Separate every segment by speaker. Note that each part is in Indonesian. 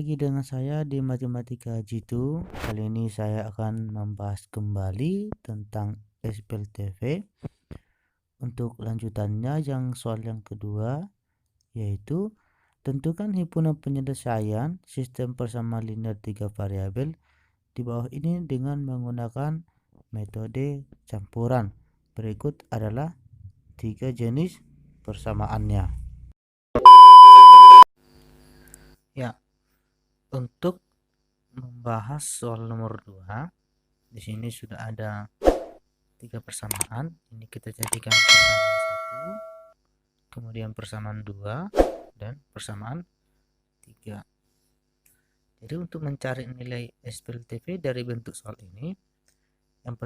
Speaker 1: lagi dengan saya di Matematika Jitu. Kali ini saya akan membahas kembali tentang SPLTV. Untuk lanjutannya yang soal yang kedua, yaitu tentukan himpunan penyelesaian sistem persamaan linear 3 variabel di bawah ini dengan menggunakan metode campuran. Berikut adalah 3 jenis persamaannya. Ya, untuk membahas soal nomor 2, di sini sudah ada 3 persamaan. Ini kita jadikan persamaan 1, kemudian persamaan 2, dan persamaan 3. Jadi untuk mencari nilai SPLTV dari bentuk soal ini, yang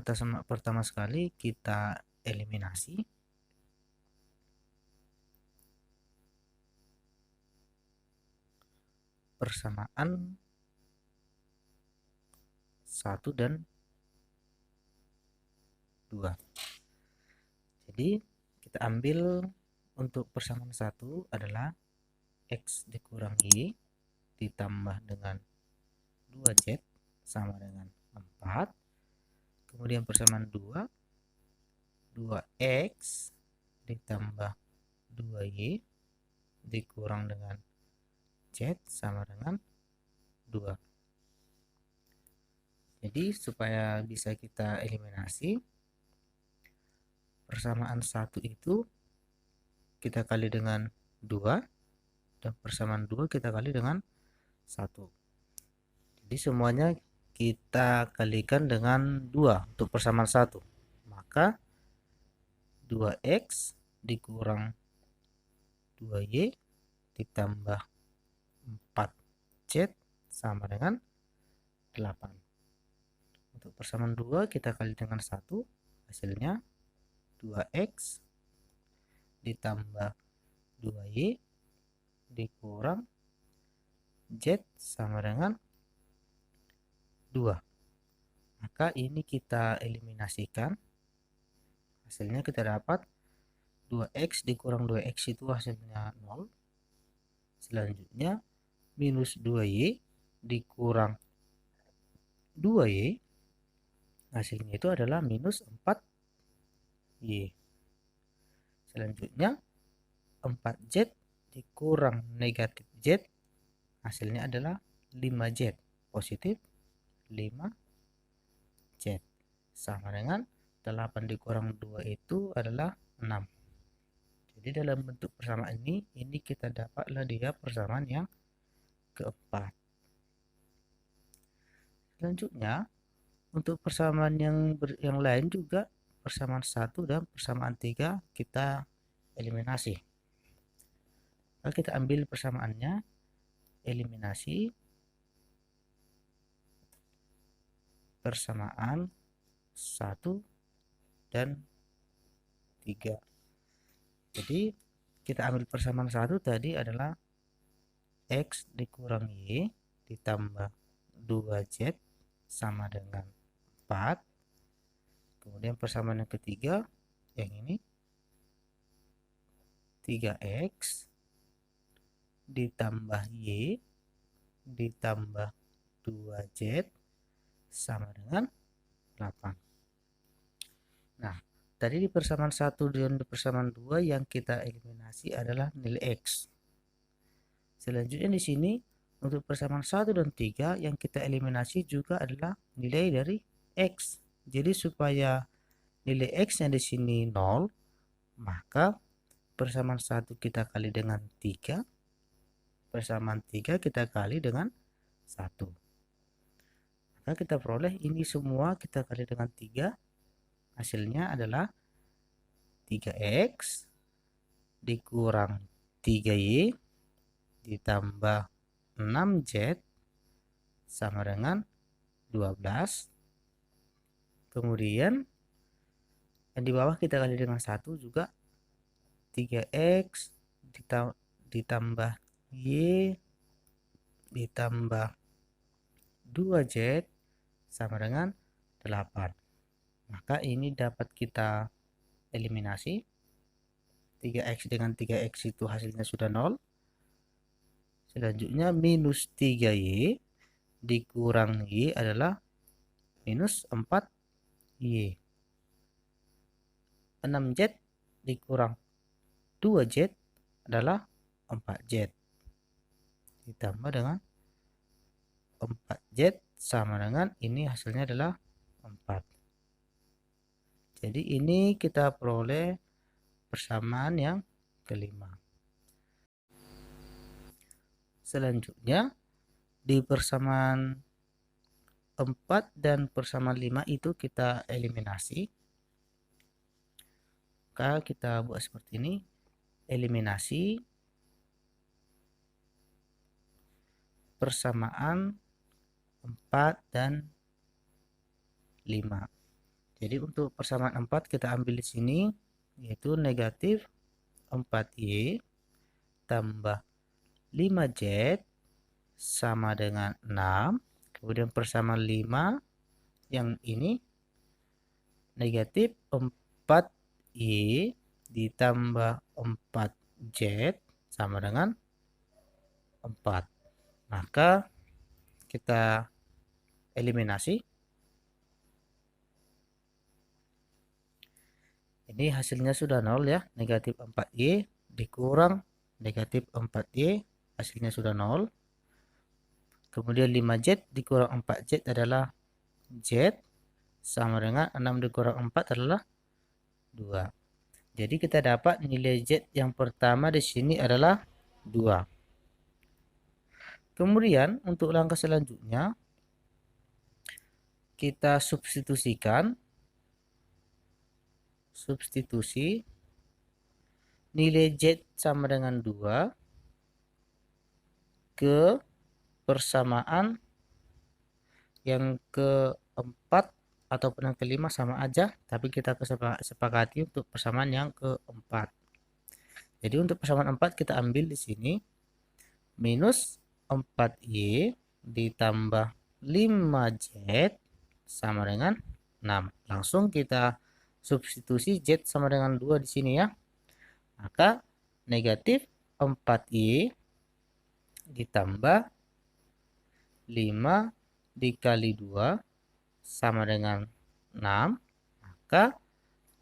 Speaker 1: pertama sekali kita eliminasi. Persamaan 1 dan 2. Jadi kita ambil untuk persamaan 1 adalah X dikurang Y ditambah dengan 2Z sama dengan 4. Kemudian persamaan 2, 2X ditambah 2Y dikurang dengan Z sama dengan 2. Jadi supaya bisa kita eliminasi, persamaan 1 itu kita kali dengan 2, dan persamaan 2 kita kali dengan 1. Jadi semuanya kita kalikan dengan 2 untuk persamaan 1. Maka 2X dikurang 2Y ditambah 4Z sama dengan 8. Untuk persamaan 2 kita kali dengan 1, hasilnya 2X ditambah 2Y dikurang Z sama dengan 2. Maka ini kita eliminasikan, hasilnya kita dapat 2X dikurang 2X itu hasilnya 0. Selanjutnya minus 2Y dikurang 2Y, hasilnya itu adalah minus 4Y. Selanjutnya 4Z dikurang negatif Z, hasilnya adalah 5Z, positif 5Z, sama dengan 8 dikurang 2 itu adalah 6. Jadi dalam bentuk persamaan ini kita dapatlah dia persamaan yang keempat. Selanjutnya untuk persamaan yang lain juga, persamaan 1 dan persamaan 3 kita eliminasi. Lalu kita ambil persamaannya, eliminasi persamaan 1 dan 3. Jadi kita ambil persamaan 1 tadi adalah X dikurang Y ditambah 2Z sama dengan 4. Kemudian persamaan yang ketiga, yang ini 3X ditambah Y ditambah 2Z sama dengan 8. Nah, tadi di persamaan 1 dan di persamaan 2 yang kita eliminasi adalah nilai X. Selanjutnya di sini untuk persamaan 1 dan 3 yang kita eliminasi juga adalah nilai dari X. Jadi supaya nilai X yang di sini 0, maka persamaan 1 kita kali dengan 3, persamaan 3 kita kali dengan 1. Maka kita peroleh ini semua kita kali dengan 3, hasilnya adalah 3X dikurang 3Y ditambah 6Z sama dengan 12. Kemudian yang di bawah kita kali dengan 1 juga, 3X ditambah Y ditambah 2Z sama dengan 8. Maka ini dapat kita eliminasi. 3X dengan 3X itu hasilnya sudah 0. Selanjutnya minus 3Y dikurang Y adalah minus 4Y. 6Z dikurang 2Z adalah 4Z. Ditambah dengan 4Z sama dengan ini hasilnya adalah 4. Jadi ini kita peroleh persamaan yang kelima. Selanjutnya di persamaan 4 dan persamaan 5 itu kita eliminasi. Maka kita buat seperti ini. Eliminasi persamaan 4 dan 5. Jadi untuk persamaan 4 kita ambil di sini, yaitu negatif 4Y tambah 5Z sama dengan 6. Kemudian persamaan 5 yang ini negatif 4Y ditambah 4Z sama dengan 4. Maka kita eliminasi. Ini hasilnya sudah 0 ya. Negatif 4Y dikurang negatif 4Y, hasilnya sudah 0. Kemudian 5Z dikurang 4Z adalah Z sama dengan 6 dikurang 4 adalah 2. Jadi kita dapat nilai Z yang pertama di sini adalah 2. Kemudian untuk langkah selanjutnya kita substitusikan. Substitusi nilai Z sama dengan 2 ke persamaan yang keempat ataupun yang kelima sama aja, tapi kita sepakati untuk persamaan yang keempat. Jadi untuk persamaan 4 kita ambil di sini minus 4Y ditambah 5Z sama dengan 6. Langsung kita substitusi Z sama dengan 2 di sini ya. Maka negatif 4Y ditambah 5 dikali 2 sama dengan 6. Maka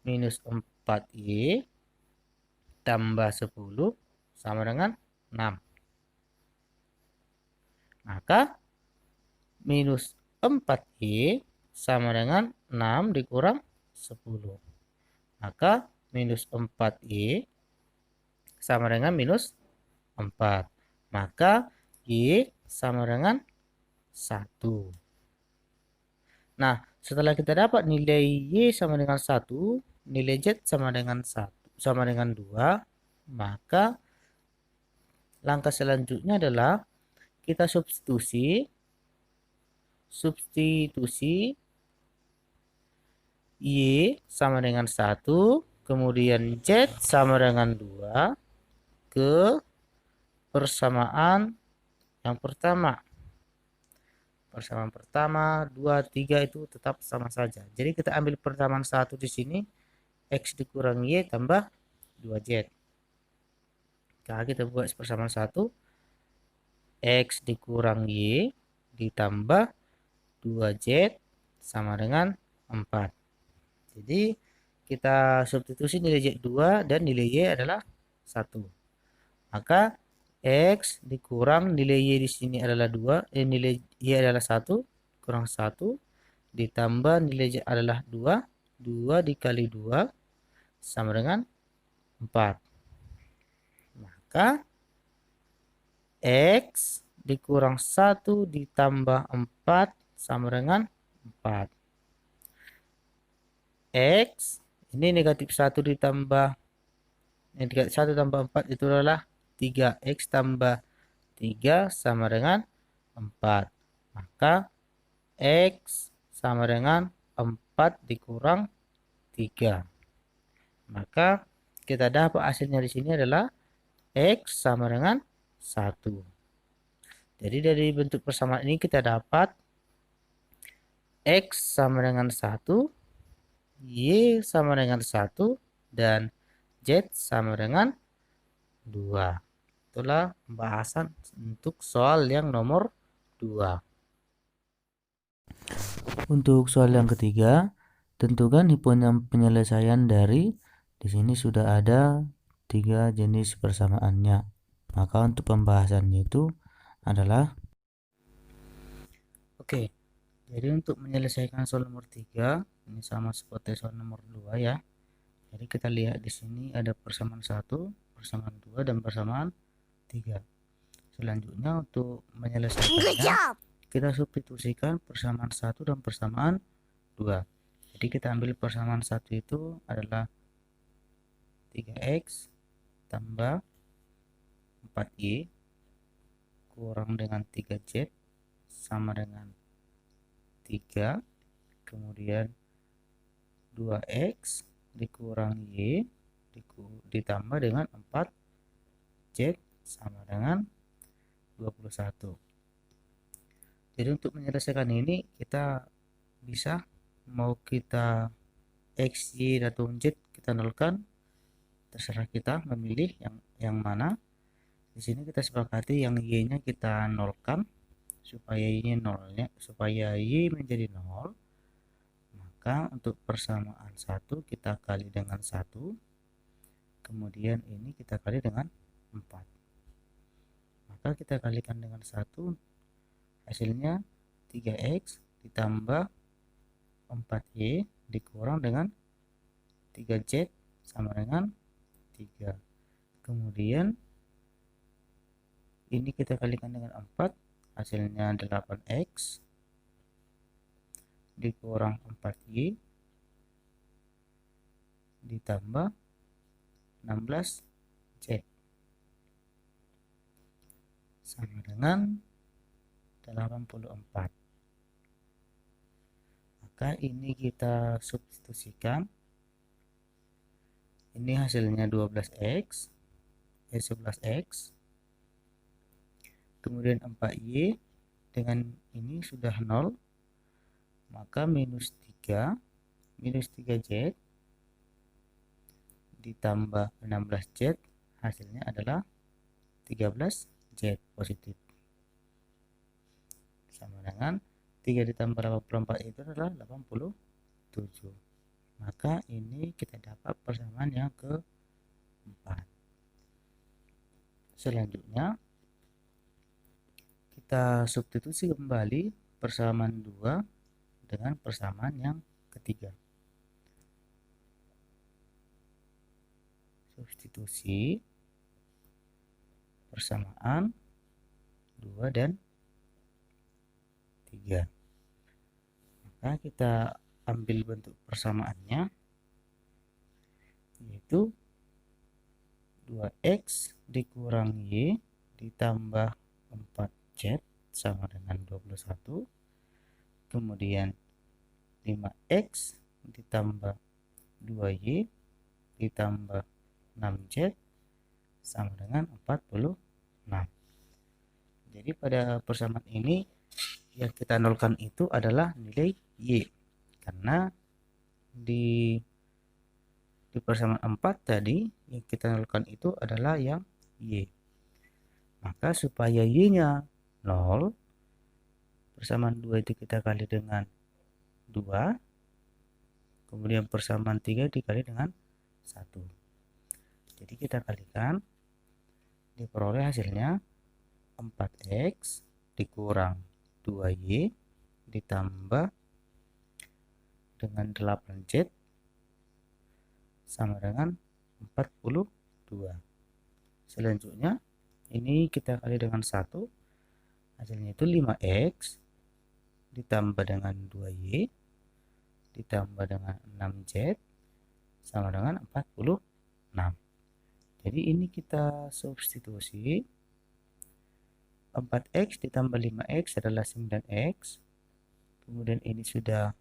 Speaker 1: minus 4Y tambah 10 sama dengan 6. Maka minus 4Y sama dengan 6 dikurang 10. Maka minus 4Y sama dengan minus 4. Maka Y sama dengan 1. Nah, setelah kita dapat nilai Y sama dengan 1, nilai Z sama dengan 2, maka langkah selanjutnya adalah kita substitusi Y sama dengan 1, kemudian Z sama dengan 2 ke persamaan yang pertama. Persamaan pertama, 2, 3 itu tetap sama saja. Jadi kita ambil persamaan 1 di sini, X dikurang Y tambah 2Z. Nah, kita buat persamaan 1, X dikurang Y ditambah 2Z sama dengan 4. Jadi kita substitusi nilai Z 2 dan nilai Y adalah 1. Maka X dikurang nilai Y di sini adalah 2, nilai Y adalah 1, kurang 1, ditambah nilai Z adalah 2, 2 dikali 2 sama dengan 4. Maka X dikurang 1 ditambah 4 sama dengan 4. X ini negatif 1 ditambah negatif 1 tambah 4 itu adalah 3. X tambah 3 sama dengan 4. Maka X sama dengan 4 dikurang 3. Maka kita dapat hasilnya di sini adalah X sama dengan 1. Jadi dari bentuk persamaan ini kita dapat X sama dengan 1, Y sama dengan 1, dan Z sama dengan 2. Itulah pembahasan untuk soal yang nomor 2. Untuk soal yang ketiga, tentukan hiponim penyelesaian dari di sini sudah ada 3 jenis persamaannya. Maka untuk pembahasannya itu adalah jadi untuk menyelesaikan soal nomor 3 ini sama seperti soal nomor 2 ya. Jadi kita lihat di sini ada persamaan 1, persamaan 2 dan persamaan 3. Selanjutnya untuk menyelesaikannya kita substitusikan persamaan 1 dan persamaan 2. Jadi kita ambil persamaan 1 itu adalah 3x tambah 4y kurang dengan 3z sama dengan 3, kemudian 2x dikurang y ditambah dengan 4z sama dengan 21. Jadi untuk menyelesaikan ini kita bisa mau kita x, y atau z kita nolkan, terserah kita memilih yang mana. Di sini kita sepakati yang y-nya kita nolkan supaya y menjadi 0. Maka untuk persamaan 1 kita kali dengan 1, kemudian ini kita kali dengan 4. Maka kita kalikan dengan 1, hasilnya 3x ditambah 4y dikurang dengan 3z sama dengan 3. Kemudian ini kita kalikan dengan 4, hasilnya 8x dikurang 4y ditambah 16z sama dengan 84. Maka ini kita substitusikan. Ini hasilnya 11x, 11x. Kemudian 4y dengan ini sudah 0, maka minus 3z ditambah 16z hasilnya adalah 13z positif sama dengan 3 ditambah 84 itu adalah 87. Maka ini kita dapat persamaan yang keempat. Selanjutnya kita substitusi kembali persamaan 2 dengan persamaan yang ketiga. Substitusi persamaan 2 dan 3. Maka kita ambil bentuk persamaannya, yaitu 2x dikurang y ditambah 4z sama dengan 21, kemudian 5x ditambah 2y ditambah 6z sama dengan 46. Jadi pada persamaan ini yang kita nolkan itu adalah nilai y, karena di persamaan 4 tadi yang kita nolkan itu adalah yang y. Maka supaya y-nya 0, persamaan 2 itu kita kali dengan 2, kemudian persamaan 3 dikali dengan 1. Jadi kita kalikan, diperoleh hasilnya 4x dikurang 2y ditambah dengan 8z sama dengan 42. Selanjutnya ini kita kali dengan 1, hasilnya itu 5x ditambah dengan 2y ditambah dengan 6z sama dengan 46. Jadi ini kita substitusi, 4x ditambah 5x adalah 9x, kemudian ini sudah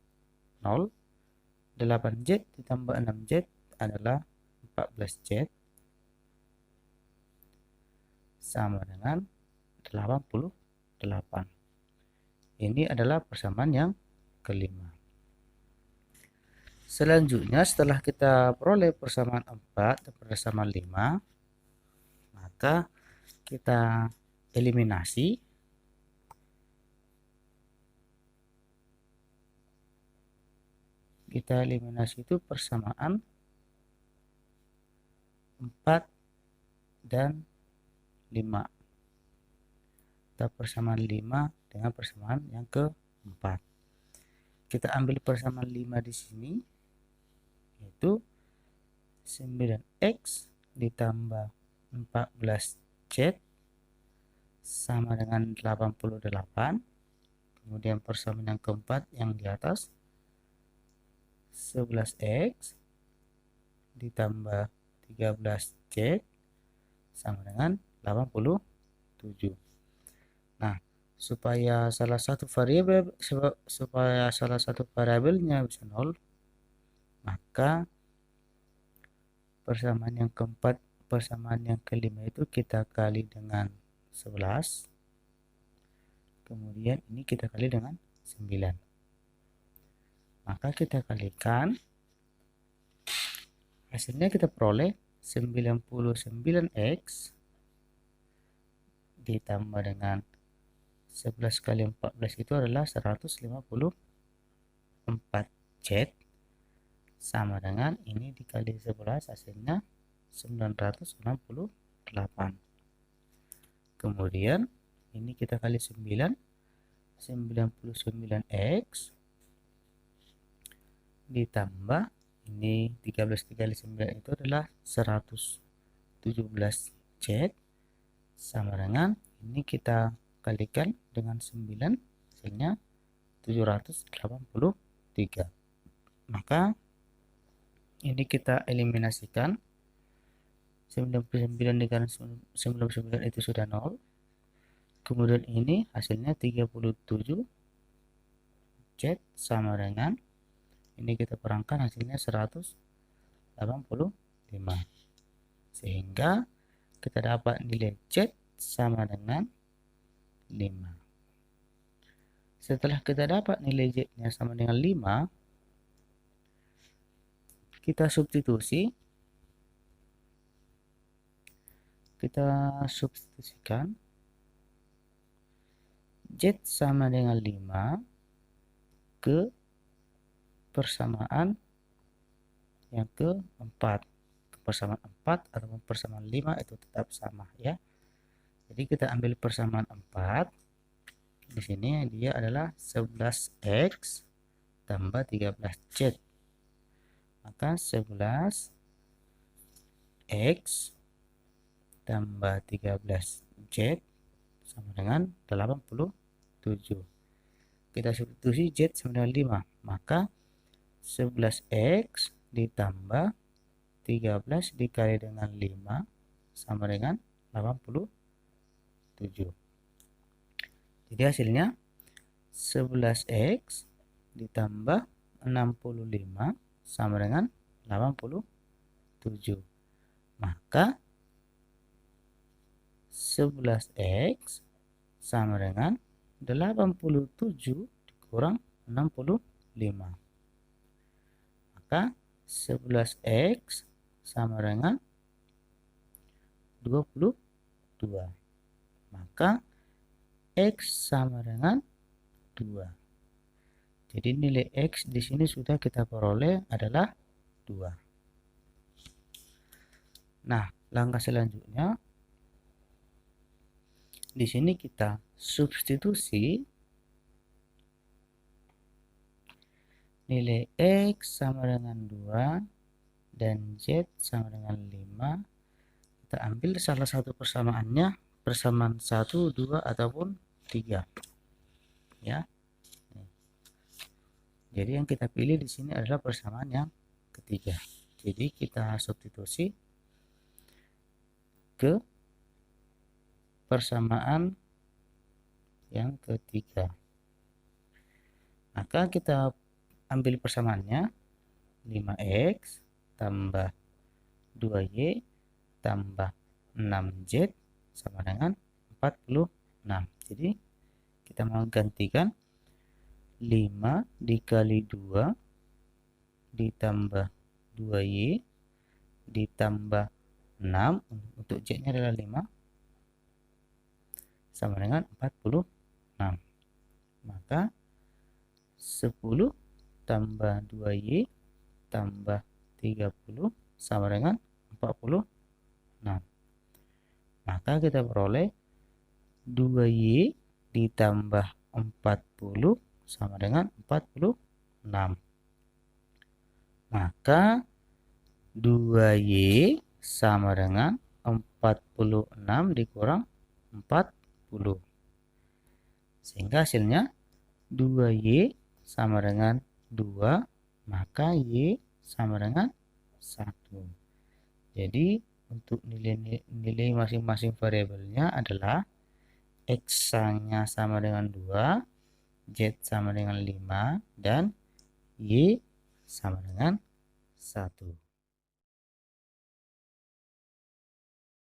Speaker 1: 0, 8z ditambah 6z adalah 14z sama dengan 88. Ini adalah persamaan yang kelima. Selanjutnya setelah kita peroleh persamaan 4 dan persamaan 5, maka kita eliminasi. Itu persamaan 4 dan 5. Kita persamaan 5 dengan persamaan yang keempat. Kita ambil persamaan 5 di sini, yaitu 9x ditambah 14z sama dengan 88. Kemudian persamaan yang keempat yang di atas, 11x ditambah 13z sama dengan 87. Nah, supaya salah satu variabelnya bisa 0, maka persamaan yang keempat, persamaan yang kelima itu kita kali dengan 11. Kemudian ini kita kali dengan 9. Maka kita kalikan, hasilnya kita peroleh 99x ditambah dengan 11 kali 14 itu adalah 154z sama dengan ini dikali 11 hasilnya 968. Kemudian ini kita kali 9, 99x ditambah ini 13 dikali 9 itu adalah 117z sama dengan ini kita kalikan dengan 9 hasilnya 783. Maka ini kita eliminasikan, 99 dengan 99 itu sudah 0. Kemudian ini hasilnya 37z sama dengan ini kita perangkan hasilnya 185. Sehingga kita dapat nilai z sama dengan 5. Setelah kita dapat nilai z-nya sama dengan 5, kita substitusikan z sama dengan 5 ke persamaan yang keempat. Persamaan 4 atau persamaan 5 itu tetap sama ya. Jadi kita ambil persamaan 4. Di sini dia adalah 11x tambah 13z. Maka 11x tambah 13z sama dengan 87. Kita substitusi z sama dengan 5. Maka 11x ditambah 13 dikali dengan 5 sama dengan 87. Jadi hasilnya 11x ditambah 65 sama dengan 87. Maka 11x sama dengan 87 dikurang 65. Maka 11x sama dengan 22. Maka x sama dengan 2. Jadi nilai x di sini sudah kita peroleh adalah 2. Nah, langkah selanjutnya di sini kita substitusi nilai x sama dengan 2 dan z sama dengan 5. Kita ambil salah satu persamaannya, persamaan 1, 2 ataupun 3. Ya. Jadi yang kita pilih di sini adalah persamaan yang ketiga. Jadi kita substitusi ke persamaan yang ketiga. Maka kita ambil persamaannya, 5x tambah 2y tambah 6z sama dengan 46. Jadi kita mau gantikan 5 dikali 2 ditambah 2y ditambah 6, untuk z nya adalah 5, sama dengan 46. Maka 10 tambah 2Y tambah 30 sama dengan 46. Maka kita peroleh 2Y ditambah 40 sama dengan 46. Maka 2Y sama dengan 46 dikurang 40. Sehingga hasilnya 2Y sama dengan 2, maka Y sama dengan 1. Jadi untuk nilai masing-masing variabelnya adalah X-nya sama dengan 2, Z sama dengan 5, dan Y sama dengan 1.